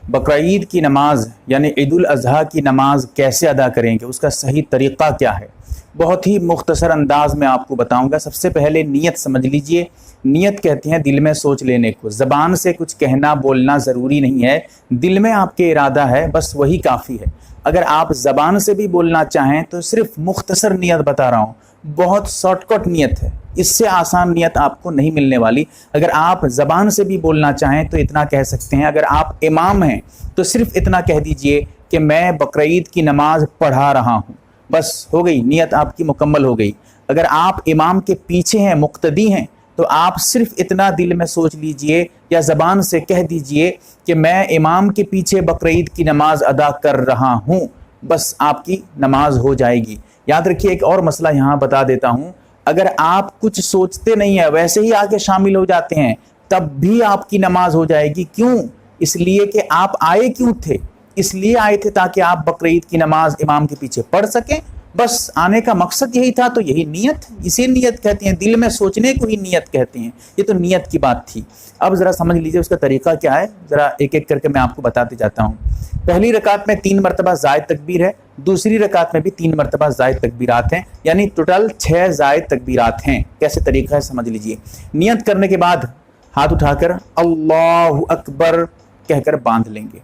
बकरीद की नमाज यानी ईद उल अज़हा की नमाज कैसे अदा करेंगे, उसका सही तरीक़ा क्या है, बहुत ही मुख्तसर अंदाज में आपको बताऊंगा। सबसे पहले नियत समझ लीजिए। नियत कहते हैं दिल में सोच लेने को। ज़बान से कुछ कहना बोलना ज़रूरी नहीं है, दिल में आपके इरादा है बस वही काफ़ी है। अगर आप ज़बान से भी बोलना चाहें तो सिर्फ मुख्तसर नियत बता रहा हूँ, बहुत शॉर्टकट नियत है, इससे आसान नियत आपको नहीं मिलने वाली। अगर आप ज़बान से भी बोलना चाहें तो इतना कह सकते हैं। अगर आप इमाम हैं तो सिर्फ इतना कह दीजिए कि मैं बकरीद की नमाज पढ़ा रहा हूँ, बस हो गई, नियत आपकी मुकम्मल हो गई। अगर आप इमाम के पीछे हैं, मुक्तदी हैं, तो आप सिर्फ इतना दिल में सोच लीजिए या ज़बान से कह दीजिए कि मैं इमाम के पीछे बकरीद की नमाज अदा कर रहा हूँ, बस आपकी नमाज हो जाएगी। याद रखिए, एक और मसला यहाँ बता देता हूँ, अगर आप कुछ सोचते नहीं है, वैसे ही आके शामिल हो जाते हैं, तब भी आपकी नमाज हो जाएगी। क्यों? इसलिए कि आप आए क्यों थे? इसलिए आए थे ताकि आप बकरीद की नमाज इमाम के पीछे पढ़ सकें, बस आने का मकसद यही था। तो यही नियत, इसे नियत कहते हैं, दिल में सोचने को ही नियत कहते हैं। ये तो नियत की बात थी। अब ज़रा समझ लीजिए उसका तरीका क्या है, ज़रा एक एक करके मैं आपको बताते जाता हूँ। पहली रकात में 3 मरतबा ज़ायद तकबीर है, दूसरी रकात में भी 3 मरतबा ज़ायद तकबीरात हैं, यानी टोटल 6 ज़ायद तकबीरात हैं। कैसे तरीका है समझ लीजिए। नियत करने के बाद हाथ उठाकर अल्लाहु अकबर कहकर बांध लेंगे।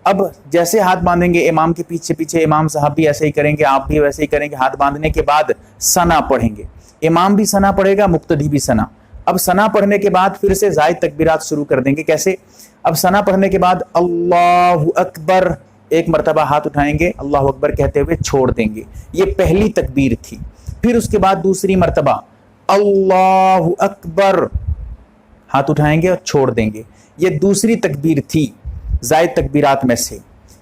अब जैसे हाथ बांधेंगे इमाम के पीछे पीछे, इमाम साहब भी ऐसे ही करेंगे, आप भी वैसे ही करेंगे। हाथ बांधने के बाद सना पढ़ेंगे, इमाम भी सना पढ़ेगा, मुक्तदी भी सना। अब सना पढ़ने के बाद फिर से ज़ायद तकबीरात शुरू कर देंगे। कैसे? अब सना पढ़ने के बाद अल्लाहु अकबर 1 मरतबा हाथ उठाएंगे, अल्लाहु अकबर कहते हुए छोड़ देंगे। ये पहली तकबीर थी। फिर उसके बाद दूसरी मरतबा अल्लाहु अकबर हाथ उठाएंगे और छोड़ देंगे। ये दूसरी तकबीर थी ज़ायद तकबीरात में से।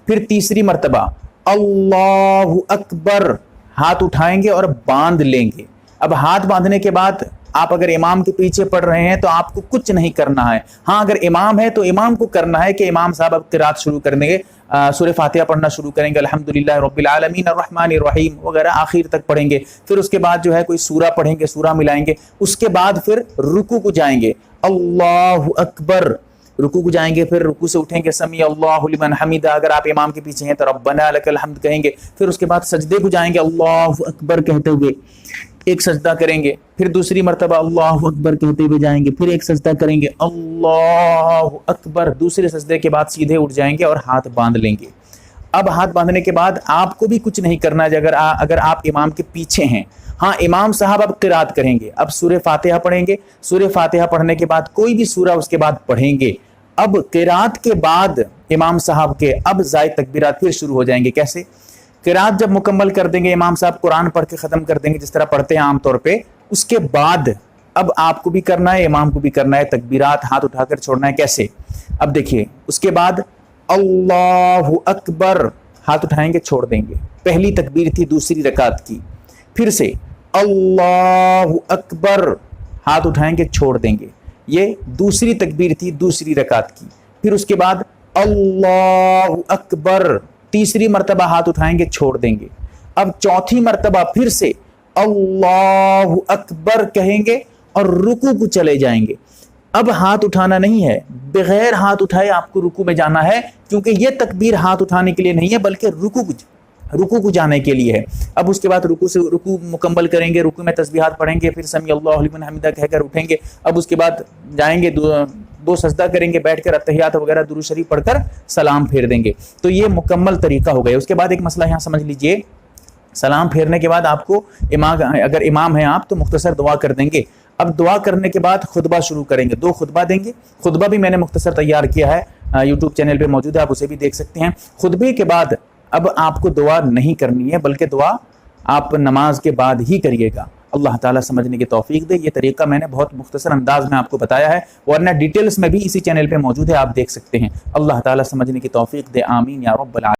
फिर तीसरी मरतबा अल्लाहु अकबर हाथ उठाएंगे और बांध लेंगे। अब हाथ बांधने के बाद आप अगर इमाम के पीछे पढ़ रहे हैं तो आपको कुछ नहीं करना है। हाँ, अगर इमाम है तो इमाम को करना है कि इमाम साहब अब क़िरात शुरू कर देंगे, सूरह फातिहा पढ़ना शुरू करेंगे, अल्हम्दुलिल्लाह रब्बिल आलमीन अर्रहमानिर रहीम वगैरह आखिर तक पढ़ेंगे। फिर उसके बाद जो है कोई सूरा पढ़ेंगे, सूरा मिलाएंगे। उसके बाद फिर रुकू को जाएंगे, अल्लाहु अकबर, रुकू को जाएंगे। फिर रुकू से उठेंगे, समी अल्लाहु लिमन हमीदा, अगर आप इमाम के पीछे हैं तो रब्बना लकल हम्द कहेंगे। फिर उसके बाद सजदे को जाएंगे, अल्लाहु अकबर कहते हुए एक सजदा करेंगे। फिर दूसरी मरतबा अल्लाहु अकबर कहते हुए जाएंगे, फिर एक सजदा करेंगे, अल्लाहु अकबर। दूसरे सजदे के बाद सीधे उठ जाएंगे और हाथ बांध लेंगे। अब हाथ बांधने के बाद आपको भी कुछ नहीं करना है अगर आप इमाम के पीछे हैं। हाँ, इमाम साहब अब क़िरात करेंगे, अब सूरह फातिहा पढ़ेंगे। सूरह फातिहा पढ़ने के बाद कोई भी सूरा उसके बाद पढ़ेंगे। अब क़िरात के बाद इमाम साहब के अब ज़ायद तकबीरात फिर शुरू हो जाएंगे। कैसे? क़िरात जब मुकम्मल कर देंगे, इमाम साहब कुरान पढ़ के ख़त्म कर देंगे जिस तरह पढ़ते हैं आमतौर पे, उसके बाद अब आपको भी करना है, इमाम को भी करना है, तकबीरात हाथ उठाकर छोड़ना है। कैसे? अब देखिए, उसके बाद अल्लाहु अकबर हाथ उठाएंगे, छोड़ देंगे। पहली तकबीर थी दूसरी रकात की। फिर से अल्लाहु अकबर हाथ उठाएंगे, छोड़ देंगे। ये दूसरी तकबीर थी दूसरी रकात की। फिर उसके बाद अल्लाहु अकबर तीसरी मरतबा हाथ उठाएंगे, छोड़ देंगे। अब चौथी मरतबा फिर से अल्लाहु अकबर कहेंगे और रुकू को चले जाएंगे। अब हाथ उठाना नहीं है, बगैर हाथ उठाए आपको रुकू में जाना है, क्योंकि ये तकबीर हाथ उठाने के लिए नहीं है बल्कि रुकू को जाने के लिए है। अब उसके बाद रुकू मुकम्मल करेंगे, रुकू में तस्बीहात पढ़ेंगे, फिर समी अल्लाहु लिमन हमीदा कहकर उठेंगे। अब उसके बाद जाएंगे, दो सजदा करेंगे, बैठकर अत्तहियात वगैरह दुरूद शरीफ पढ़कर सलाम फेर देंगे। तो ये मुकम्मल तरीका हो गया। उसके बाद एक मसला यहाँ समझ लीजिए, सलाम फेरने के बाद आपको अगर इमाम हैं आप तो मुख्तसर दुआ कर देंगे। अब दुआ करने के बाद खुतबा शुरू करेंगे, 2 खुतबा देंगे। खुतबा भी मैंने मुख्तसर तैयार किया है, यूट्यूब चैनल पे मौजूद है, आप उसे भी देख सकते हैं। खुतबे के बाद अब आपको दुआ नहीं करनी है, बल्कि दुआ आप नमाज के बाद ही करिएगा। अल्लाह ताला समझने की तौफीक दे। ये तरीका मैंने बहुत मुख्तसर अंदाज में आपको बताया है, वरना डिटेल्स में भी इसी चैनल पे मौजूद है, आप देख सकते हैं। अल्लाह ताला समझने की तौफीक दे। आमीन या रब्बल आलमीन।